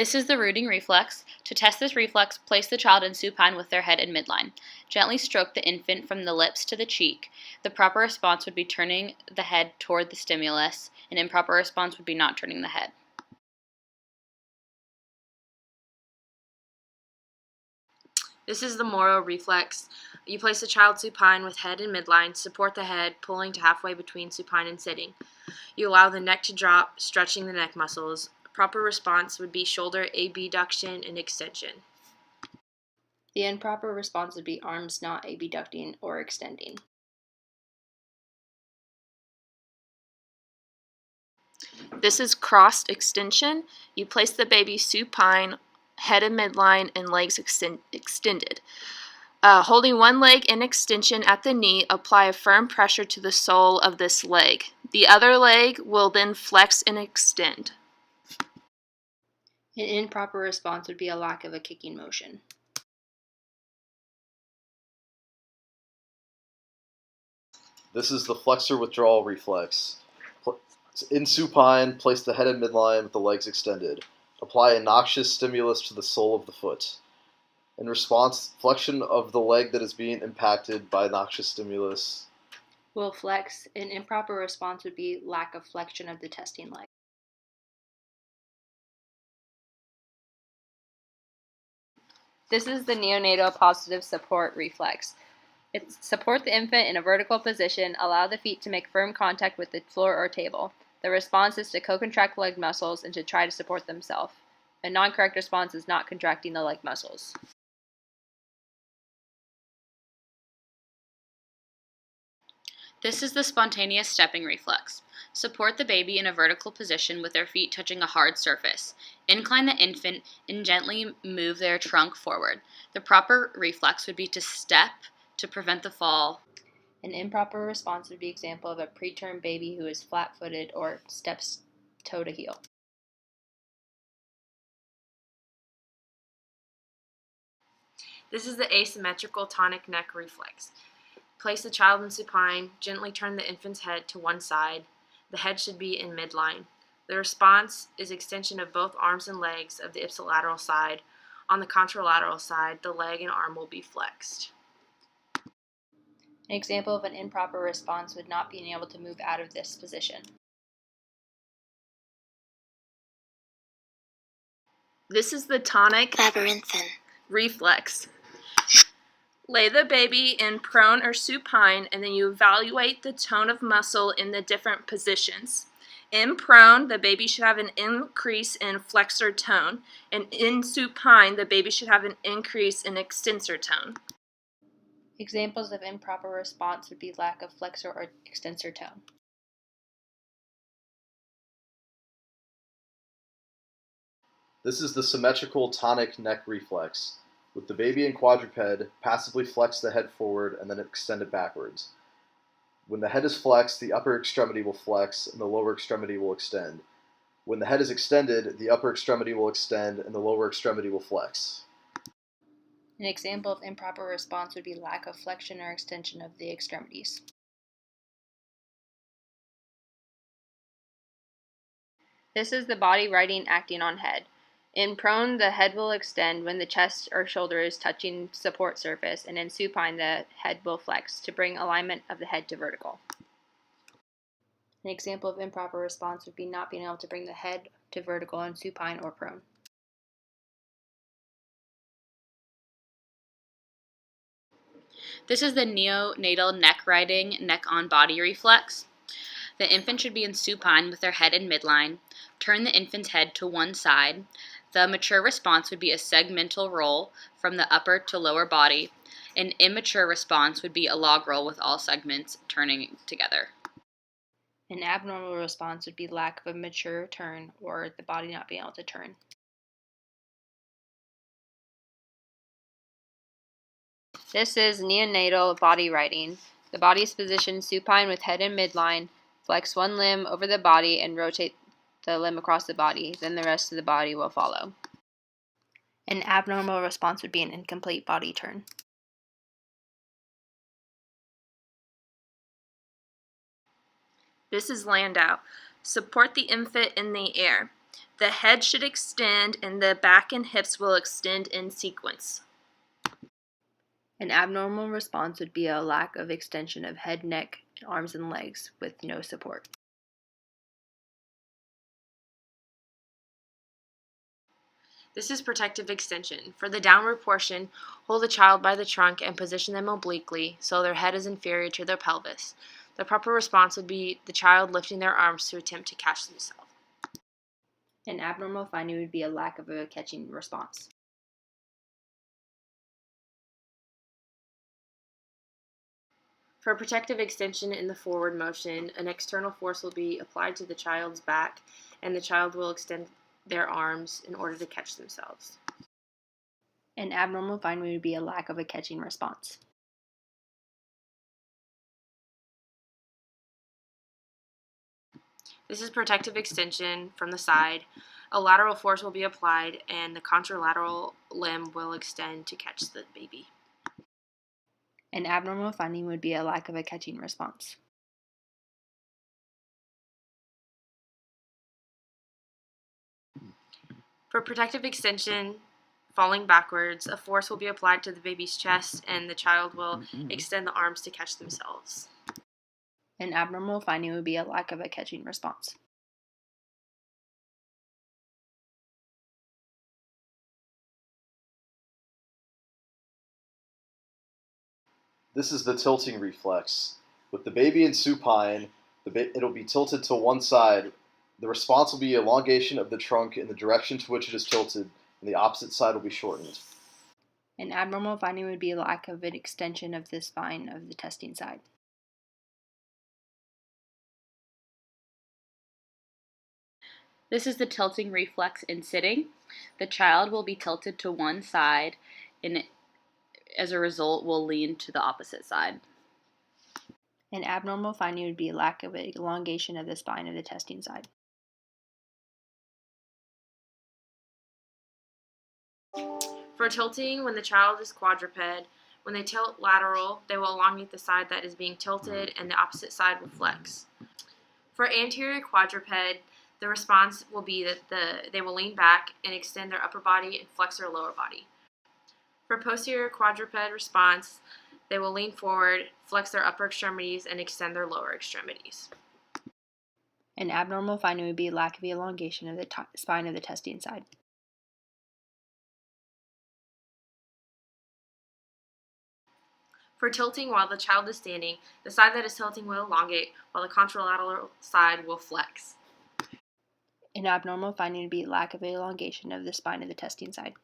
This is the rooting reflex. To test this reflex, place the child in supine with their head in midline. Gently stroke the infant from the lips to the cheek. The proper response would be turning the head toward the stimulus. An improper response would be not turning the head. This is the Moro reflex. You place the child supine with head in midline, support the head, pulling to halfway between supine and sitting. You allow the neck to drop, stretching the neck muscles. Proper response would be shoulder abduction and extension. The improper response would be arms not abducting or extending. This is crossed extension. You place the baby supine, head in midline, and legs extended. Holding one leg in extension at the knee, apply a firm pressure to the sole of this leg. The other leg will then flex and extend. An improper response would be a lack of a kicking motion. This is the flexor withdrawal reflex. In supine, place the head in midline with the legs extended. Apply a noxious stimulus to the sole of the foot. In response, flexion of the leg that is being impacted by noxious stimulus Will flex. An improper response would be lack of flexion of the testing leg. This is the neonatal positive support reflex. Support the infant in a vertical position, allow the feet to make firm contact with the floor or table. The response is to co-contract leg muscles and to try to support themselves. A non-correct response is not contracting the leg muscles. This is the spontaneous stepping reflex. Support the baby in a vertical position with their feet touching a hard surface. Incline the infant and gently move their trunk forward. The proper reflex would be to step to prevent the fall. An improper response would be an example of a preterm baby who is flat-footed or steps toe to heel. This is the asymmetrical tonic neck reflex. Place the child in supine, gently turn the infant's head to one side. The head should be in midline. The response is extension of both arms and legs of the ipsilateral side. On the contralateral side, the leg and arm will be flexed. An example of an improper response would not being able to move out of this position. This is the tonic labyrinthine reflex. Lay the baby in prone or supine, and then you evaluate the tone of muscle in the different positions. In prone, the baby should have an increase in flexor tone, and in supine, the baby should have an increase in extensor tone. Examples of improper response would be lack of flexor or extensor tone. This is the symmetrical tonic neck reflex. With the baby in quadruped, passively flex the head forward and then extend it backwards. When the head is flexed, the upper extremity will flex and the lower extremity will extend. When the head is extended, the upper extremity will extend and the lower extremity will flex. An example of improper response would be lack of flexion or extension of the extremities. This is the body writing acting on head. In prone, the head will extend when the chest or shoulder is touching support surface, and in supine, the head will flex to bring alignment of the head to vertical. An example of improper response would be not being able to bring the head to vertical in supine or prone. This is the neonatal neck riding, neck on body reflex. The infant should be in supine with their head in midline. Turn the infant's head to one side. The mature response would be a segmental roll from the upper to lower body. An immature response would be a log roll with all segments turning together. An abnormal response would be lack of a mature turn or the body not being able to turn. This is neonatal body writing. The body is positioned supine with head in midline. Flex one limb over the body and rotate the limb across the body. Then the rest of the body will follow. An abnormal response would be an incomplete body turn. This is Landau. Support the infant in the air. The head should extend and the back and hips will extend in sequence. An abnormal response would be a lack of extension of head, neck, arms, and legs with no support. This is protective extension. For the downward portion, hold the child by the trunk and position them obliquely so their head is inferior to their pelvis. The proper response would be the child lifting their arms to attempt to catch themselves. An abnormal finding would be a lack of a catching response. For protective extension in the forward motion, an external force will be applied to the child's back and the child will extend their arms in order to catch themselves. An abnormal finding would be a lack of a catching response. This is protective extension from the side. A lateral force will be applied and the contralateral limb will extend to catch the baby. An abnormal finding would be a lack of a catching response. For protective extension, falling backwards, a force will be applied to the baby's chest and the child will extend the arms to catch themselves. An abnormal finding would be a lack of a catching response. This is the tilting reflex. With the baby in supine, it'll be tilted to one side. The response will be elongation of the trunk in the direction to which it is tilted, and the opposite side will be shortened. An abnormal finding would be a lack of an extension of the spine of the testing side. This is the tilting reflex in sitting. The child will be tilted to one side and as a result will lean to the opposite side. An abnormal finding would be a lack of an elongation of the spine of the testing side. For tilting, when the child is quadruped, when they tilt lateral, they will elongate the side that is being tilted and the opposite side will flex. For anterior quadruped, the response will be that they will lean back and extend their upper body and flex their lower body. For posterior quadruped response, they will lean forward, flex their upper extremities, and extend their lower extremities. An abnormal finding would be a lack of elongation of the spine of the testing side. For tilting while the child is standing, the side that is tilting will elongate while the contralateral side will flex. An abnormal finding would be a lack of elongation of the spine of the testing side.